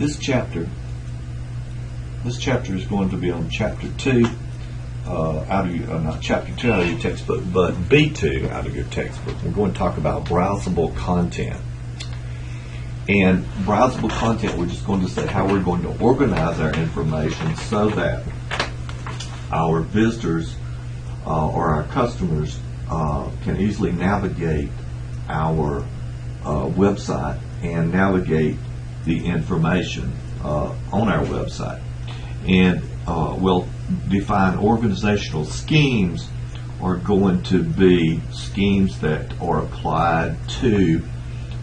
this chapter is going to be on chapter 2 not chapter 2 out of your textbook, but B2 out of your textbook. We're going to talk about browsable content. And browsable content, we're just going to say how we're going to organize our information so that our visitors or our customers can easily navigate our website and navigate the information on our website. And we'll define organizational schemes are going to be schemes that are applied to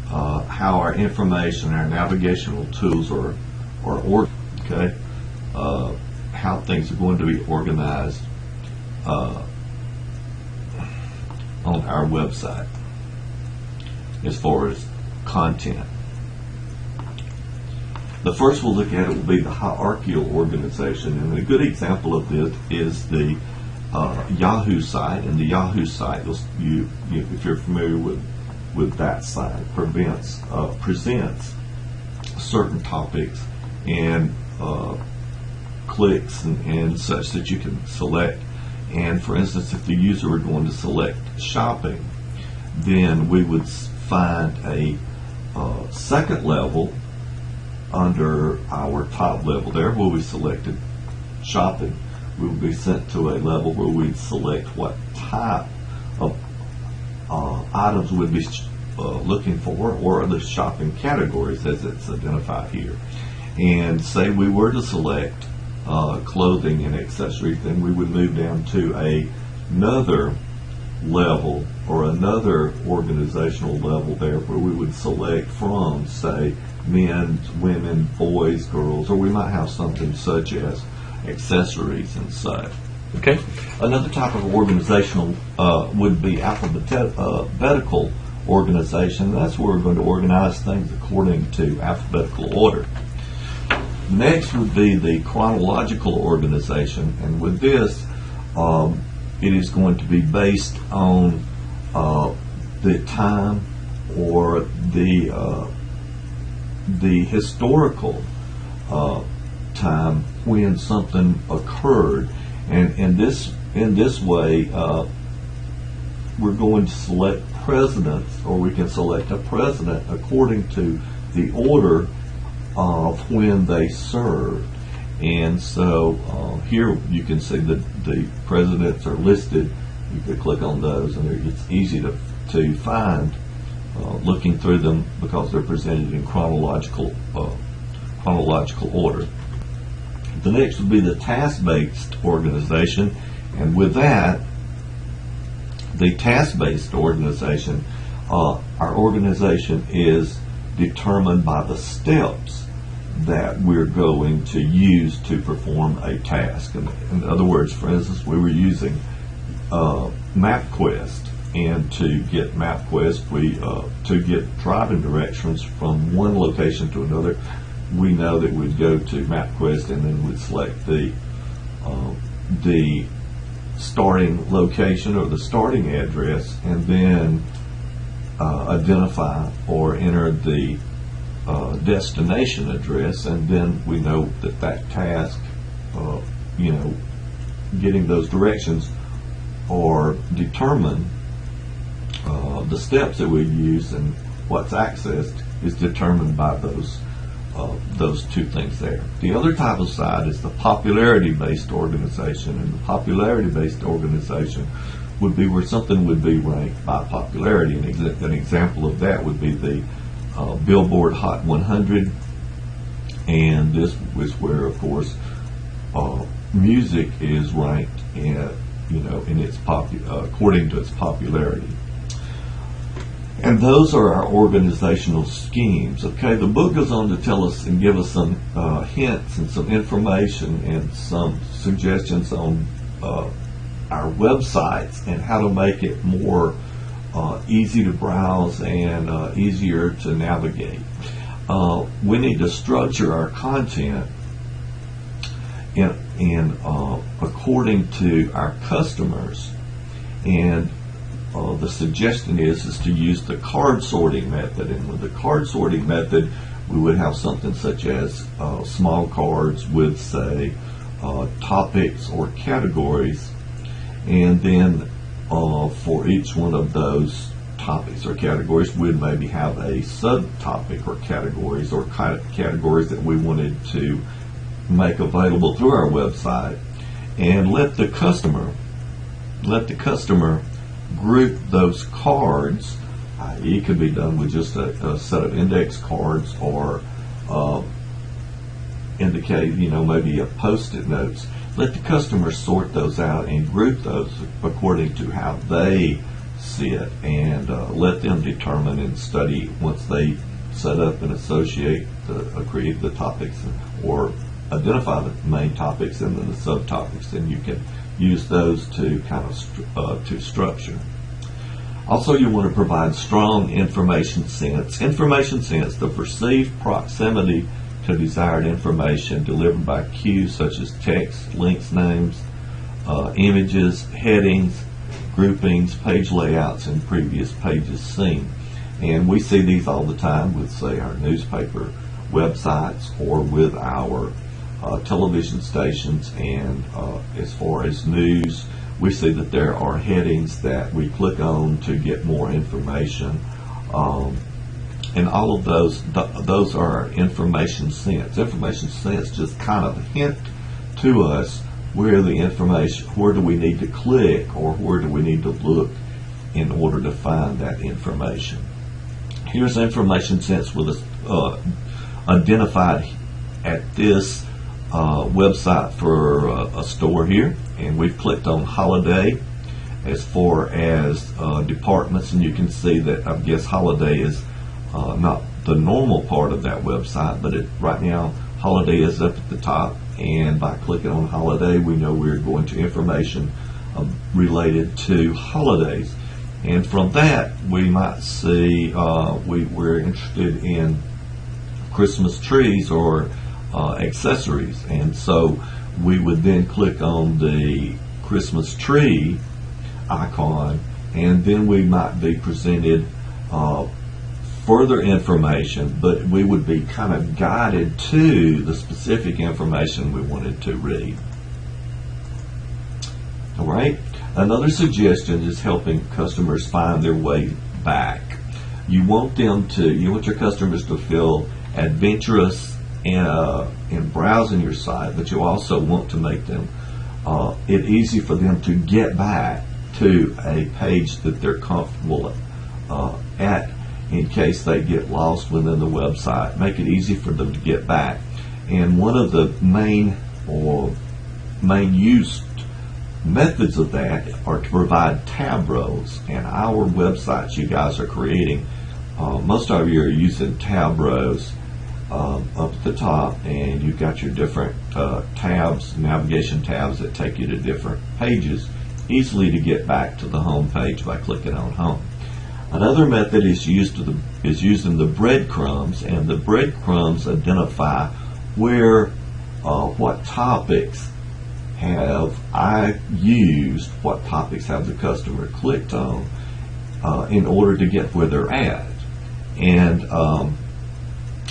how our information, our navigational tools are okay, how things are going to be organized on our website as far as content. The first we'll look at it will be the hierarchical organization, and a good example of this is the Yahoo site. And the Yahoo site, if you're familiar with that site, presents certain topics and clicks and such that you can select. And for instance, if the user were going to select shopping, then we would find a second level under our top level there where we selected shopping. We will be sent to a level where we'd select what type of items we'd be looking for, or the shopping categories as it's identified here. And say we were to select clothing and accessories, then we would move down to another level or another organizational level there where we would select from, say, men, women, boys, girls, or we might have something such as accessories and such. Okay. Another type of organizational would be alphabetical organization. That's where we're going to organize things according to alphabetical order. Next would be the chronological organization, and with this, it is going to be based on the time or the historical time when something occurred, and in this way we're going to select presidents, or we can select a president according to the order of when they served. And so here you can see that the presidents are listed. You could click on those, and it's easy to find looking through them because they're presented in chronological order. The next would be the task-based organization, and with that, the task-based organization, our organization is determined by the steps that we're going to use to perform a task. In other words, for instance, we were using MapQuest, and to get MapQuest, to get driving directions from one location to another, we know that we'd go to MapQuest and then we'd select the starting location or the starting address, and then identify or enter the destination address, and then we know that task, getting those directions or determine the steps that we use and what's accessed is determined by those two things there. The other type of side is the popularity-based organization, and the popularity-based organization would be where something would be ranked by popularity. And an example of that would be the Billboard Hot 100, and this is where, of course, music is ranked in its according to its popularity. And those are our organizational schemes. Okay, the book goes on to tell us and give us some hints and some information and some suggestions on our websites and how to make it more easy to browse and easier to navigate. We need to structure our content in according to our customers, and the suggestion is to use the card sorting method. And with the card sorting method, we would have something such as small cards with, say, topics or categories, and then for each one of those topics or categories, we'd maybe have a subtopic or categories categories that we wanted to make available through our website, and let the customer group those cards. It could be done with just a set of index cards, or indicate, maybe a post-it notes. Let the customer sort those out and group those according to how they see it, and let them determine and study once they set up and associate create the topics, or identify the main topics and then the subtopics, and you can use those to kind of to structure. Also, you want to provide strong information sense. Information sense, the perceived proximity to desired information delivered by cues such as text, links, names, images, headings, groupings, page layouts, and previous pages seen. And we see these all the time with, say, our newspaper websites, or with our television stations. And as far as news, we see that there are headings that we click on to get more information, and all of those are information sense. Information sense just kind of hint to us where the information, where do we need to click, or where do we need to look in order to find that information. Here's information sense with us identified at this website for a store here, and we've clicked on holiday as far as departments, and you can see that I guess holiday is not the normal part of that website, but right now holiday is up at the top, and by clicking on holiday we know we're going to information related to holidays. And from that we might see we're interested in Christmas trees or accessories, and so we would then click on the Christmas tree icon, and then we might be presented further information, but we would be kind of guided to the specific information we wanted to read. All right. Another suggestion is helping customers find their way back. You want your customers to feel adventurous in browsing your site, but you also want to make them it easy for them to get back to a page that they're comfortable at in case they get lost within the website. Make it easy for them to get back. And one of the main used methods of that are to provide tab rows. And our websites you guys are creating, most of you are using tab rows up at the top, and you've got your different tabs, navigation tabs that take you to different pages, easily to get back to the home page by clicking on home. Another method is using the breadcrumbs, and the breadcrumbs identify where what topics have I used, what topics have the customer clicked on in order to get where they're at. And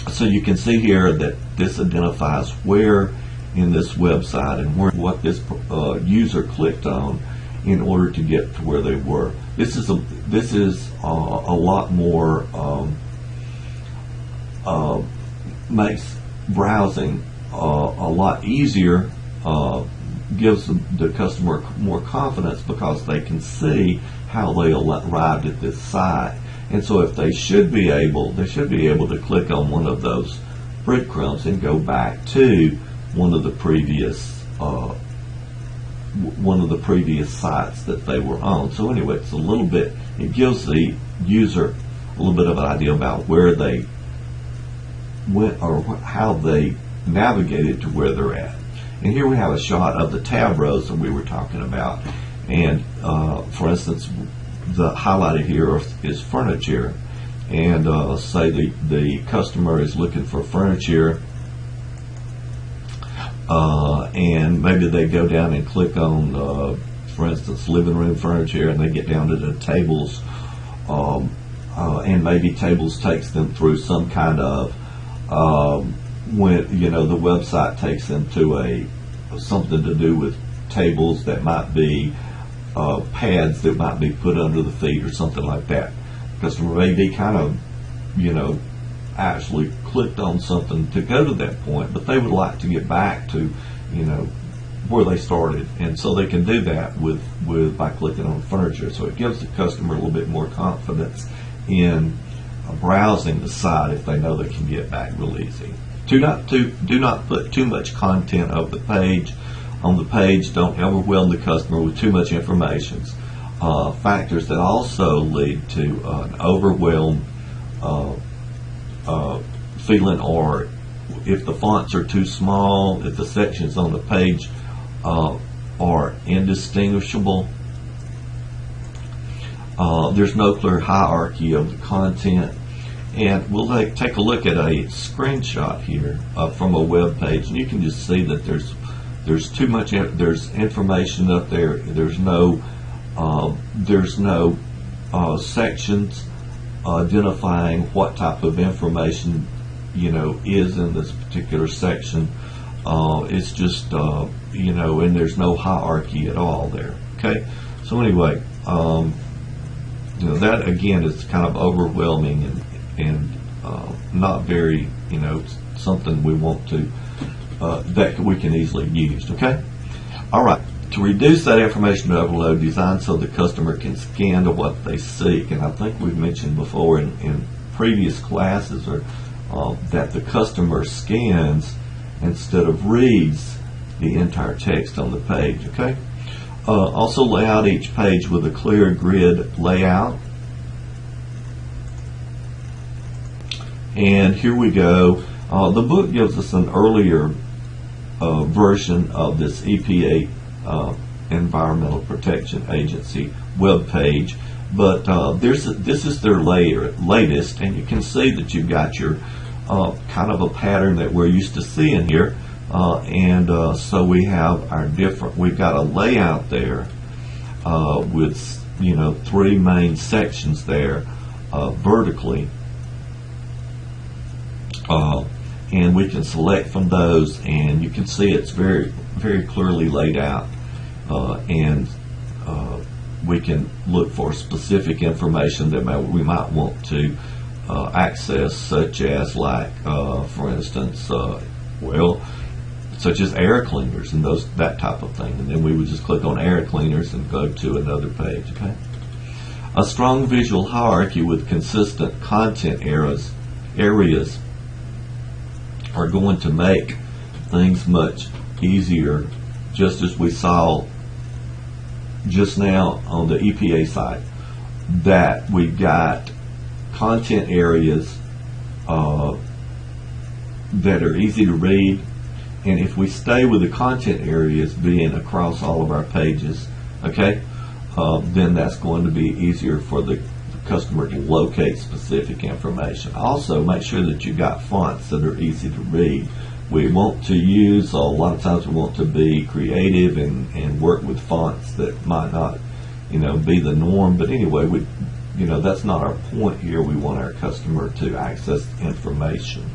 so you can see here that this identifies where in this website and what this user clicked on in order to get to where they were. This is a lot more makes browsing a lot easier, gives the customer more confidence because they can see how they arrived at this site. And so if they should be able to click on one of those breadcrumbs and go back to one of the previous sites that they were on. So anyway, it gives the user a little bit of an idea about where they went or how they navigated to where they're at. And here we have a shot of the tab rows that we were talking about. And for instance, the highlighted here is furniture. And say the customer is looking for furniture, and maybe they go down and click on, for instance, living room furniture, and they get down to the tables, and maybe tables takes them through some kind of when the website takes them to something to do with tables that might be pads that might be put under the feet or something like that. The customer may be kind of actually clicked on something to go to that point, but they would like to get back to where they started, and so they can do that by clicking on furniture. So it gives the customer a little bit more confidence in browsing the site if they know they can get back real easy. Do not put too much content on the page. Don't overwhelm the customer with too much information. Factors that also lead to an overwhelmed feeling, or if the fonts are too small, if the sections on the page are indistinguishable, there's no clear hierarchy of the content. And we'll take a look at a screenshot here from a web page, and you can just see that there's too much. There's information up there. There's no sections identifying what type of information is in this particular section. It's just and there's no hierarchy at all there. Okay, so anyway, that again is kind of overwhelming and not very something we want to that we can easily use. Okay, all right. To reduce that information overload, design so the customer can scan to what they seek. And I think we've mentioned before in previous classes that the customer scans instead of reads the entire text on the page. Okay. Also lay out each page with a clear grid layout. And here we go. The book gives us an earlier version of this EPA Environmental Protection Agency web page, but this is their latest, and you can see that you've got your kind of a pattern that we're used to seeing here, and so we have we've got a layout there with 3 main sections there vertically, and we can select from those, and you can see it's very, very clearly laid out, and we can look for specific information that we might want to access, such as for instance, such as air cleaners and that type of thing, and then we would just click on air cleaners and go to another page. Okay, a strong visual hierarchy with consistent content areas are going to make things much easier, just as we saw just now on the EPA site, that we've got content areas that are easy to read, and if we stay with the content areas being across all of our pages, okay, then that's going to be easier for the customer to locate specific information. Also, make sure that you've got fonts that are easy to read. We want to use, a lot of times we want to be creative and work with fonts that might not be the norm, but anyway, that's not our point here. We want our customer to access information.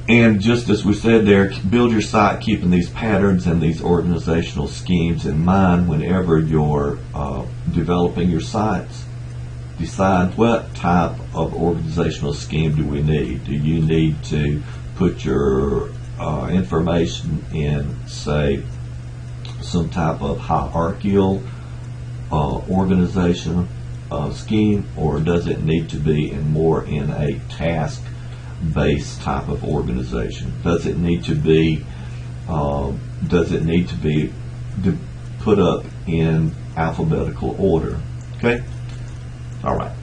And just as we said there, build your site keeping these patterns and these organizational schemes in mind whenever you're developing your sites. Decide what type of organizational scheme do we need. Do you need to put your information in, say, some type of hierarchical organizational scheme, or does it need to be more in a task-based type of organization? Does it need to be put up in alphabetical order? Okay. All right.